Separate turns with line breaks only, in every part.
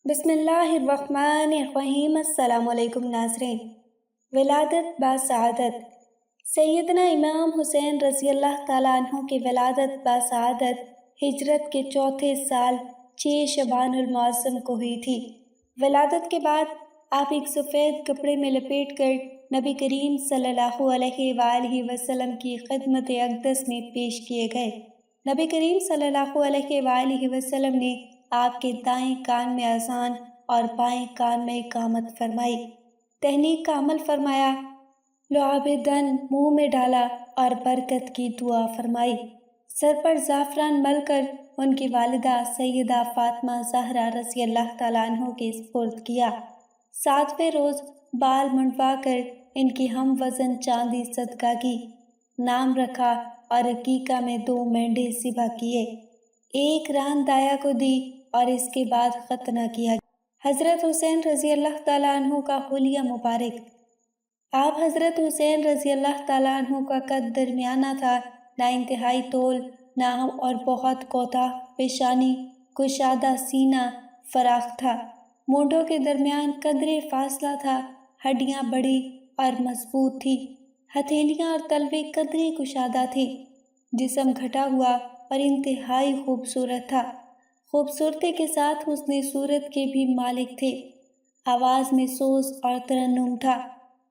بسم اللہ الرحمن الرحیم۔ السلام علیکم ناظرین۔ ولادت باسعادت۔ سیدنا امام حسین رضی اللہ تعالیٰ عنہ کی ولادت باسعادت ہجرت کے چوتھے سال 6 شعبان المعظم کو ہوئی تھی۔ ولادت کے بعد آپ ایک سفید کپڑے میں لپیٹ کر نبی کریم صلی اللہ علیہ وآلہ وسلم کی خدمت اقدس میں پیش کیے گئے۔ نبی کریم صلی اللہ علیہ وآلہ وسلم نے آپ کے دائیں کان میں اذان اور بائیں کان میں اقامت فرمائی، تہنیک کا عمل فرمایا، لعاب دن منہ میں ڈالا اور برکت کی دعا فرمائی۔ سر پر زعفران مل کر ان کی والدہ سیدہ فاطمہ زہرا رضی اللہ تعالیٰ عنہ کے سپرد کیا۔ 7ویں روز بال منڈوا کر ان کی ہم وزن چاندی صدقہ کی، نام رکھا اور عقیقہ میں 2 مینڈے ذبح کیے، ایک ران دایا کو دی اور اس کے بعد ختنہ کیا۔ حضرت حسین رضی اللہ تعالیٰ عنہ کا حلیہ مبارک۔ آپ حضرت حسین رضی اللہ تعالیٰ عنہ کا قد درمیانہ تھا، نہ انتہائی طول نہ اور بہت کوتاہ، پیشانی کشادہ، سینہ فراخ تھا، مونڈوں کے درمیان قدرے فاصلہ تھا، ہڈیاں بڑی اور مضبوط تھی، ہتھیلیاں اور تلوے قدرے کشادہ تھے، جسم گھٹا ہوا اور انتہائی خوبصورت تھا، خوبصورتی کے ساتھ حسن صورت کے بھی مالک تھے، آواز میں سوز اور ترنم تھا،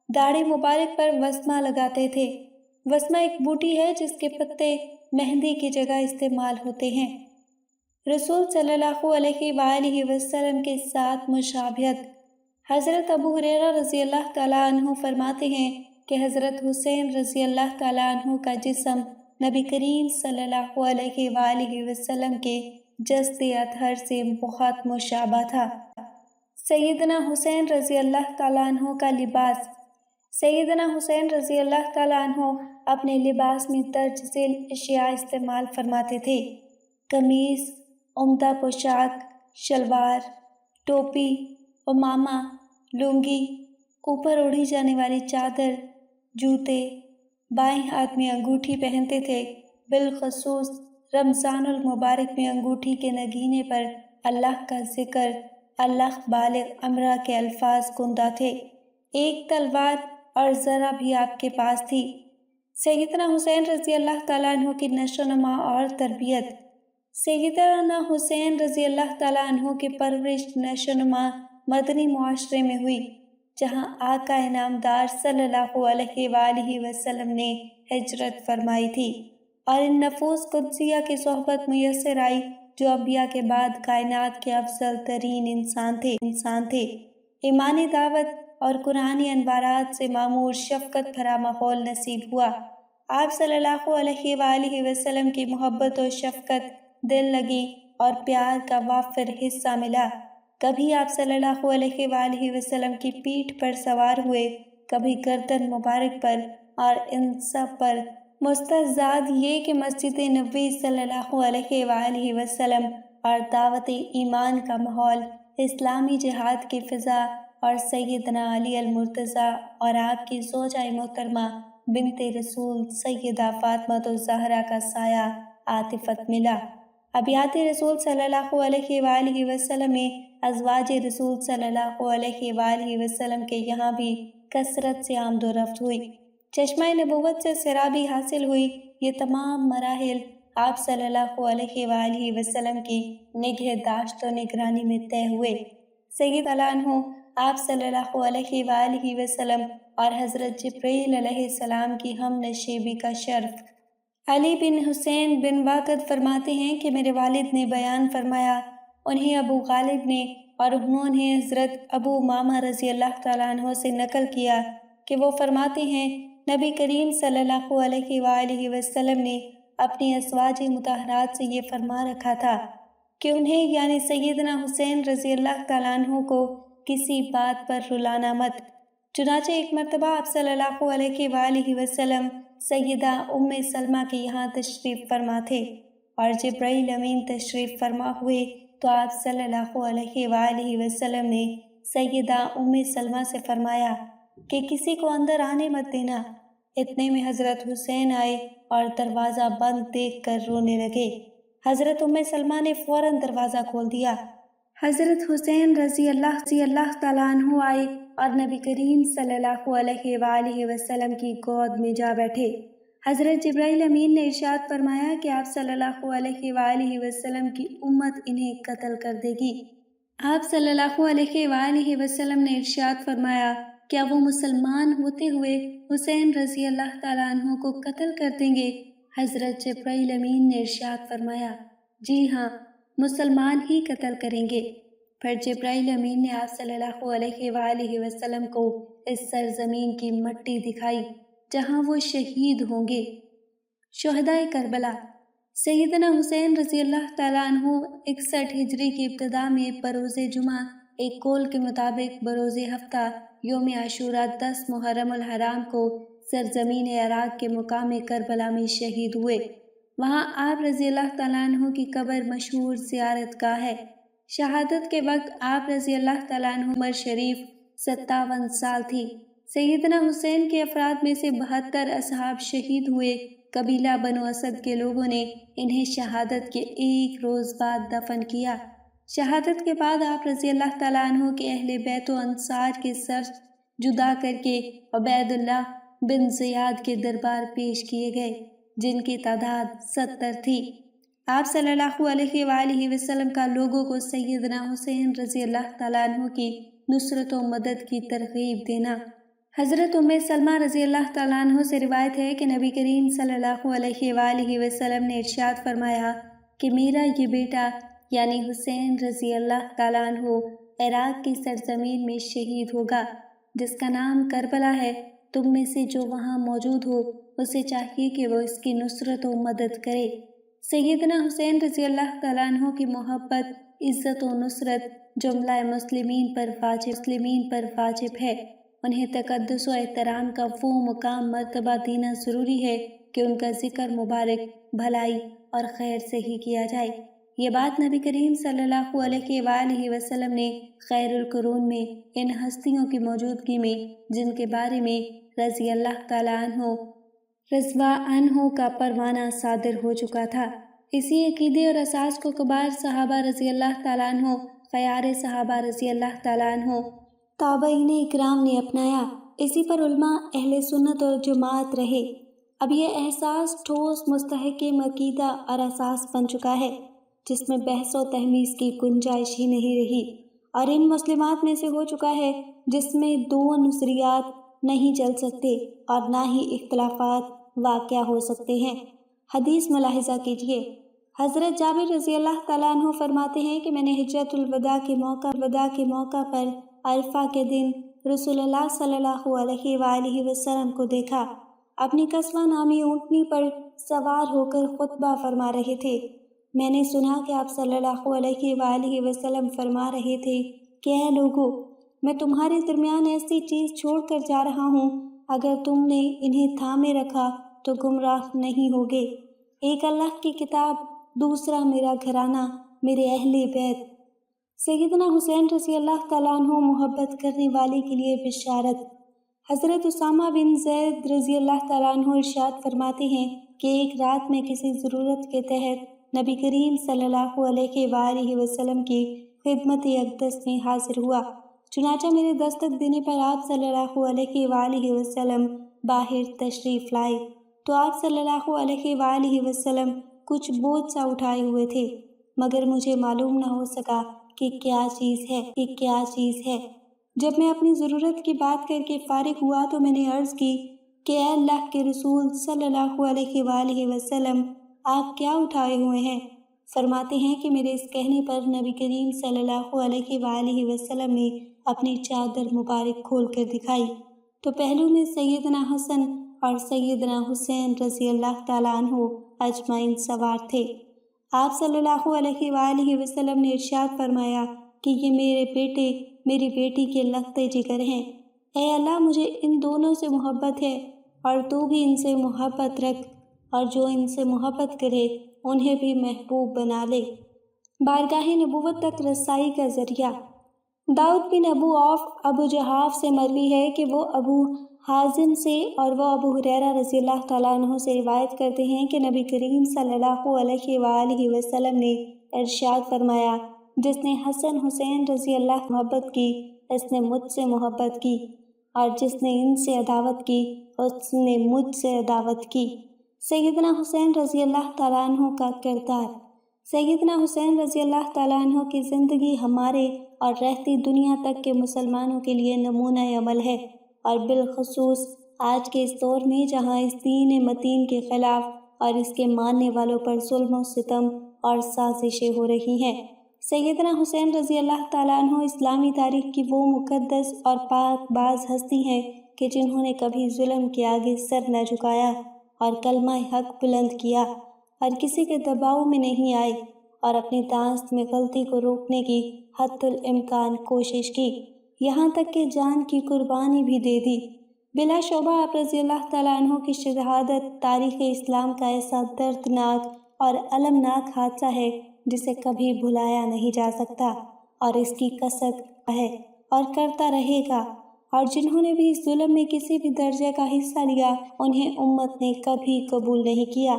داڑھی مبارک پر وسمہ لگاتے تھے۔ وسمہ ایک بوٹی ہے جس کے پتے مہندی کی جگہ استعمال ہوتے ہیں۔ رسول صلی اللہ علیہ وآلہ وسلم کے ساتھ مشابہت۔ حضرت ابو ہریرہ رضی اللہ تعالیٰ عنہ فرماتے ہیں کہ حضرت حسین رضی اللہ تعالیٰ عنہ کا جسم نبی کریم صلی اللہ علیہ وآلہ وسلم کے جسد اطہر سے بہت مشابہ تھا۔ سیدنا حسین رضی اللہ تعالیٰ عنہ کا لباس۔ سیدنا حسین رضی اللہ تعالیٰ عنہ اپنے لباس میں درج ذیل اشیاء استعمال فرماتے تھے: قمیص، عمدہ پوشاک، شلوار، ٹوپی، عمامہ، لنگی، اوپر اوڑھی جانے والی چادر، جوتے، بائیں ہاتھ میں انگوٹھی پہنتے تھے، بالخصوص رمضان المبارک میں انگوٹھی کے نگینے پر اللہ کا ذکر، اللہ بالغ امرہ کے الفاظ گندا تھے، ایک تلوار اور ذرا بھی آپ کے پاس تھی۔ سیدنا حسین رضی اللہ تعالیٰ عنہ کی نشو و نما اور تربیت۔ سیدنا حسین رضی اللہ تعالیٰ عنہ کی پرورش نشو و نما مدنی معاشرے میں ہوئی، جہاں آقا انعامدار صلی اللہ علیہ وآلہ وسلم نے ہجرت فرمائی تھی اور ان نفوس قدسیہ کی صحبت میسر آئی جو انبیاء کے بعد کائنات کے افضل ترین انسان تھے۔ ایمانی دعوت اور قرآنی انوارات سے معمور شفقت بھرا ماحول نصیب ہوا۔ آپ صلی اللہ علیہ وآلہ وسلم کی محبت و شفقت، دل لگی اور پیار کا وافر حصہ ملا۔ کبھی آپ صلی اللہ علیہ وآلہ وسلم کی پیٹھ پر سوار ہوئے، کبھی گردن مبارک پر، اور ان سب پر مستزاد یہ کہ مسجد نبوی صلی اللہ علیہ وآلہ وسلم اور دعوت ایمان کا ماحول، اسلامی جہاد کی فضا اور سیدنا علی المرتضیٰ اور آپ کی زوجہ محترمہ بنت رسول سیدہ فاطمہ الزہرا کا سایہ عاطفت ملا۔ ابیات رسول صلی اللہ علیہ وآلہ وسلم میں ازواج رسول صلی اللہ علیہ وآلہ وسلم کے یہاں بھی کثرت سے آمد و رفت ہوئی، چشمہ نبوت سے سرابی حاصل ہوئی۔ یہ تمام مراحل آپ صلی اللہ علیہ وآلہ وسلم کی نگہداشت و نگرانی میں طے ہوئے۔ سید تعالیٰ عنہ آپ صلی اللہ علیہ وآلہ وسلم اور حضرت جبرائیل علیہ السلام کی ہم نشیبی کا شرف۔ علی بن حسین بن واقد فرماتے ہیں کہ میرے والد نے بیان فرمایا، انہیں ابو غالب نے اور انہوں نے حضرت ابو امامہ رضی اللہ تعالیٰ عنہ سے نقل کیا کہ وہ فرماتے ہیں نبی کریم صلی اللہ علیہ وآلہ وسلم نے اپنی ازواج مطہرات سے یہ فرما رکھا تھا کہ انہیں یعنی سیدنا حسین رضی اللہ تعالیٰ عنہ کو کسی بات پر رلانا مت۔ چنانچہ ایک مرتبہ آپ صلی اللہ علیہ وآلہ وسلم سیدہ ام سلمہ کے یہاں تشریف فرما تھے اور جبرائیل امین تشریف فرما ہوئے تو آپ صلی اللہ علیہ وآلہ وسلم نے سیدہ ام سلمہ سے فرمایا کہ کسی کو اندر آنے مت دینا۔ اتنے میں حضرت حسین آئے اور دروازہ بند دیکھ کر رونے لگے۔ حضرت ام سلمہ نے فوراً دروازہ کھول دیا۔ حضرت حسین رضی اللہ تعالیٰ عنہ آئے اور نبی کریم صلی اللہ علیہ وآلہ وسلم کی گود میں جا بیٹھے۔ حضرت جبرائیل امین نے ارشاد فرمایا کہ آپ صلی اللہ علیہ وآلہ وسلم کی امت انہیں قتل کر دے گی۔ آپ صلی اللہ علیہ وآلہ وسلم نے ارشاد فرمایا، کیا وہ مسلمان ہوتے ہوئے حسین رضی اللہ تعالیٰ عنہ کو قتل کر دیں گے؟ حضرت جبرائیل امین نے ارشاد فرمایا، جی ہاں، مسلمان ہی قتل کریں گے۔ پھر جبرائیل امین نے آپ صلی اللہ علیہ وآلہ وسلم کو اس سرزمین کی مٹی دکھائی جہاں وہ شہید ہوں گے۔ شہدائے کربلا۔ سیدنا حسین رضی اللہ تعالیٰ عنہ 61 ہجری کی ابتدا میں بروز جمعہ ایک قول کے مطابق بروز ہفتہ یوم عاشوراء 10 محرم الحرام کو سرزمین عراق کے مقام کربلا میں شہید ہوئے۔ وہاں آپ رضی اللہ تعالیٰ عنہ کی قبر مشہور زیارت گاہ ہے۔ شہادت کے وقت آپ رضی اللہ تعالیٰ عنہ عمر شریف 57 سال تھی۔ سیدنا حسین کے افراد میں سے 72 اصحاب شہید ہوئے۔ قبیلہ بنو اسد کے لوگوں نے انہیں شہادت کے ایک روز بعد دفن کیا۔ شہادت کے بعد آپ رضی اللہ تعالیٰ عنہ کے اہل بیت و انصار کے سر جدا کر کے عبید اللہ بن زیاد کے دربار پیش کیے گئے، جن کی تعداد 70 تھی۔ آپ صلی اللہ علیہ وآلہ وسلم کا لوگوں کو سیدنا حسین رضی اللہ تعالیٰ عنہ کی نصرت و مدد کی ترغیب دینا۔ حضرت ام سلمہ رضی اللہ تعالیٰ عنہ سے روایت ہے کہ نبی کریم صلی اللہ علیہ وآلہ وسلم نے ارشاد فرمایا کہ میرا یہ بیٹا یعنی حسین رضی اللہ تعالیٰ عنہ عراق کی سرزمین میں شہید ہوگا، جس کا نام کربلا ہے۔ تم میں سے جو وہاں موجود ہو اسے چاہیے کہ وہ اس کی نصرت و مدد کرے۔ سیدنا حسین رضی اللہ تعالیٰ عنہ کی محبت، عزت و نصرت جملہ مسلمین پر واجب ہے۔ انہیں تقدس و احترام کا وہ مقام مرتبہ دینا ضروری ہے کہ ان کا ذکر مبارک بھلائی اور خیر سے ہی کیا جائے۔ یہ بات نبی کریم صلی اللہ علیہ وآلہ وسلم نے خیر القرون میں ان ہستیوں کی موجودگی میں جن کے بارے میں رضی اللہ تعالیٰ عنہ رضوا عنہ کا پروانہ صادر ہو چکا تھا، اسی عقیدے اور اساس کو کبار صحابہ رضی اللہ تعالیٰ عنہ، خیار صحابہ رضی اللہ تعالیٰ عنہ، تابعین اکرام نے اپنایا۔ اسی پر علماء اہل سنت اور جماعت رہے۔ اب یہ احساس ٹھوس مستحکم عقیدہ اور اساس بن چکا ہے جس میں بحث و تحمیز کی گنجائش ہی نہیں رہی، اور ان مسلمات میں سے ہو چکا ہے جس میں دو نظریات نہیں چل سکتے اور نہ ہی اختلافات واقع ہو سکتے ہیں۔ حدیث ملاحظہ کیجیے۔ حضرت جابر رضی اللہ تعالیٰ عنہ فرماتے ہیں کہ میں نے حجۃ الوداع کے موقع پر عرفہ کے دن رسول اللہ صلی اللہ علیہ وآلہ وسلم کو دیکھا۔ اپنی قصوہ نامی اونٹنی پر سوار ہو کر خطبہ فرما رہے تھے۔ میں نے سنا کہ آپ صلی اللہ علیہ وآلہ وسلم فرما رہے تھے کہ اے لوگو، میں تمہارے درمیان ایسی چیز چھوڑ کر جا رہا ہوں، اگر تم نے انہیں تھامے رکھا تو گمراہ نہیں ہوگے۔ ایک اللہ کی کتاب، دوسرا میرا گھرانہ، میرے اہل بیت۔ سیدنا حسین رضی اللہ تعالیٰ عنہ محبت کرنے والے کے لیے بشارت۔ حضرت اسامہ بن زید رضی اللہ تعالیٰ عنہ ارشاد فرماتے ہیں کہ ایک رات میں کسی ضرورت کے تحت نبی کریم صلی اللہ علیہ وآلہ وسلم کی خدمت اقدس میں حاضر ہوا۔ چنانچہ میرے دستک دینے پر آپ صلی اللہ علیہ وآلہ وسلم باہر تشریف لائے تو آپ صلی اللہ علیہ وآلہ وسلم کچھ بوجھ سا اٹھائے ہوئے تھے، مگر مجھے معلوم نہ ہو سکا کہ کیا چیز ہے۔ جب میں اپنی ضرورت کی بات کر کے فارغ ہوا تو میں نے عرض کی کہ اے اللہ کے رسول صلی اللہ علیہ وآلہ وسلم، آپ کیا اٹھائے ہوئے ہیں؟ فرماتے ہیں کہ میرے اس کہنے پر نبی کریم صلی اللہ علیہ وآلہ وسلم نے اپنی چادر مبارک کھول کر دکھائی تو پہلو میں سیدنا حسن اور سیدنا حسین رضی اللہ تعالیٰ عنہ اجمعین سوار تھے۔ آپ صلی اللہ علیہ وآلہ وسلم نے ارشاد فرمایا کہ یہ میری بیٹی کے لخت جگر ہیں۔ اے اللہ، مجھے ان دونوں سے محبت ہے اور تو بھی ان سے محبت رکھ، اور جو ان سے محبت کرے انہیں بھی محبوب بنا لے۔ بارگاہ نبوت تک رسائی کا ذریعہ۔ داؤد بن ابو عوف ابو جحاف سے مروی ہے کہ وہ ابو حازم سے اور وہ ابو ہریرہ رضی اللہ تعالیٰ عنہ سے روایت کرتے ہیں کہ نبی کریم صلی اللہ علیہ وآلہ وسلم نے ارشاد فرمایا، جس نے حسن حسین رضی اللہ محبت کی اس نے مجھ سے محبت کی، اور جس نے ان سے عداوت کی اس نے مجھ سے عداوت کی۔ سیدنا حسین رضی اللہ تعالیٰ عنہ کا کردار۔ سیدنا حسین رضی اللہ تعالیٰ عنہ کی زندگی ہمارے اور رہتی دنیا تک کے مسلمانوں کے لیے نمونہ عمل ہے، اور بالخصوص آج کے اس دور میں جہاں اس دین متین کے خلاف اور اس کے ماننے والوں پر ظلم و ستم اور سازشیں ہو رہی ہیں۔ سیدنا حسین رضی اللہ تعالیٰ عنہ اسلامی تاریخ کی وہ مقدس اور پاک باز ہستی ہیں کہ جنہوں نے کبھی ظلم کے آگے سر نہ جھکایا اور کلمہ حق بلند کیا، اور کسی کے دباؤ میں نہیں آئے، اور اپنی دانست میں غلطی کو روکنے کی حد الامکان کوشش کی، یہاں تک کہ جان کی قربانی بھی دے دی۔ بلا شبہ آپ رضی اللہ تعالیٰ عنہ کی شہادت تاریخ اسلام کا ایسا دردناک اور المناک حادثہ ہے جسے کبھی بھلایا نہیں جا سکتا، اور اس کی کثرت ہے اور کرتا رہے گا، اور جنہوں نے بھی اس ظلم میں کسی بھی درجے کا حصہ لیا انہیں امت نے کبھی قبول نہیں کیا۔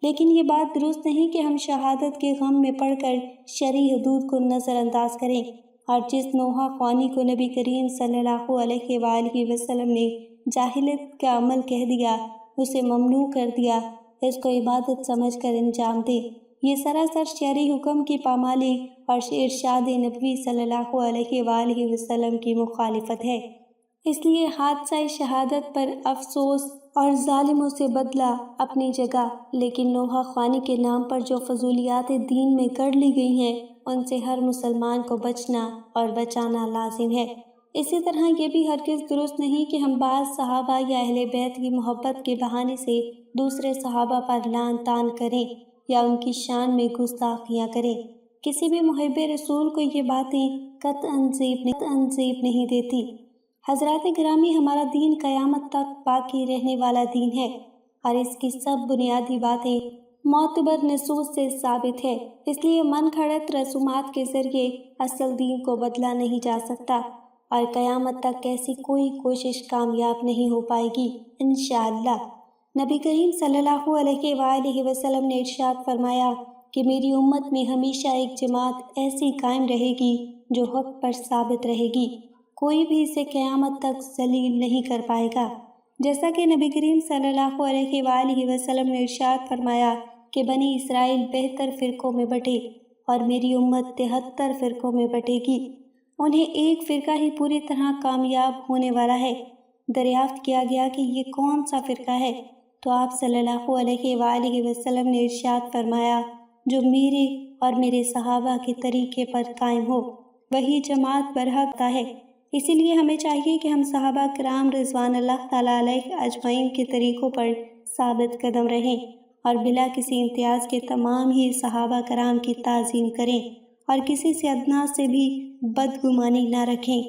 لیکن یہ بات درست نہیں کہ ہم شہادت کے غم میں پڑھ کر شرعی حدود کو نظر انداز کریں، اور جس نوحہ خوانی کو نبی کریم صلی اللہ علیہ وآلہ وسلم نے جاہلیت کا عمل کہہ دیا، اسے ممنوع کر دیا، اس کو عبادت سمجھ کر انجام دے، یہ سراسر شرعی حکم کی پامالی اور ارشاد نبوی صلی اللہ علیہ وآلہ وسلم کی مخالفت ہے۔ اس لیے حادثہ شہادت پر افسوس اور ظالموں سے بدلہ اپنی جگہ، لیکن نوحہ خوانی کے نام پر جو فضولیات دین میں کر لی گئی ہیں ان سے ہر مسلمان کو بچنا اور بچانا لازم ہے۔ اسی طرح یہ بھی ہرگز درست نہیں کہ ہم بعض صحابہ یا اہل بیت کی محبت کے بہانے سے دوسرے صحابہ پر لعن طعن کریں یا ان کی شان میں گستاخیاں کریں۔ کسی بھی محب رسول کو یہ باتیں قطعاً زیب نہیں دیتی۔ حضرات گرامی، ہمارا دین قیامت تک باقی رہنے والا دین ہے، اور اس کی سب بنیادی باتیں معتبر نصوص سے ثابت ہے، اس لیے من گھڑت رسومات کے ذریعے اصل دین کو بدلا نہیں جا سکتا، اور قیامت تک ایسی کوئی کوشش کامیاب نہیں ہو پائے گی انشاءاللہ۔ نبی کریم صلی اللہ علیہ وآلہ وسلم نے ارشاد فرمایا کہ میری امت میں ہمیشہ ایک جماعت ایسی قائم رہے گی جو حق پر ثابت رہے گی، کوئی بھی اسے قیامت تک ذلیل نہیں کر پائے گا۔ جیسا کہ نبی کریم صلی اللہ علیہ وآلہ وسلم نے ارشاد فرمایا کہ بنی اسرائیل بہتر فرقوں میں بٹے اور میری امت 73 فرقوں میں بٹے گی، انہیں ایک فرقہ ہی پوری طرح کامیاب ہونے والا ہے۔ دریافت کیا گیا کہ یہ کون سا فرقہ ہے، تو آپ صلی اللہ علیہ وآلہ وسلم نے ارشاد فرمایا جو میرے اور میرے صحابہ کے طریقے پر قائم ہو، وہی جماعت برحق ہے۔ اسی لیے ہمیں چاہیے کہ ہم صحابہ کرام رضوان اللہ تعالیٰ علیہ اجمعین کے طریقوں پر ثابت قدم رہیں، اور بلا کسی امتیاز کے تمام ہی صحابہ کرام کی تعظیم کریں، اور کسی سے ادنیٰ سے بھی بدگمانی نہ رکھیں۔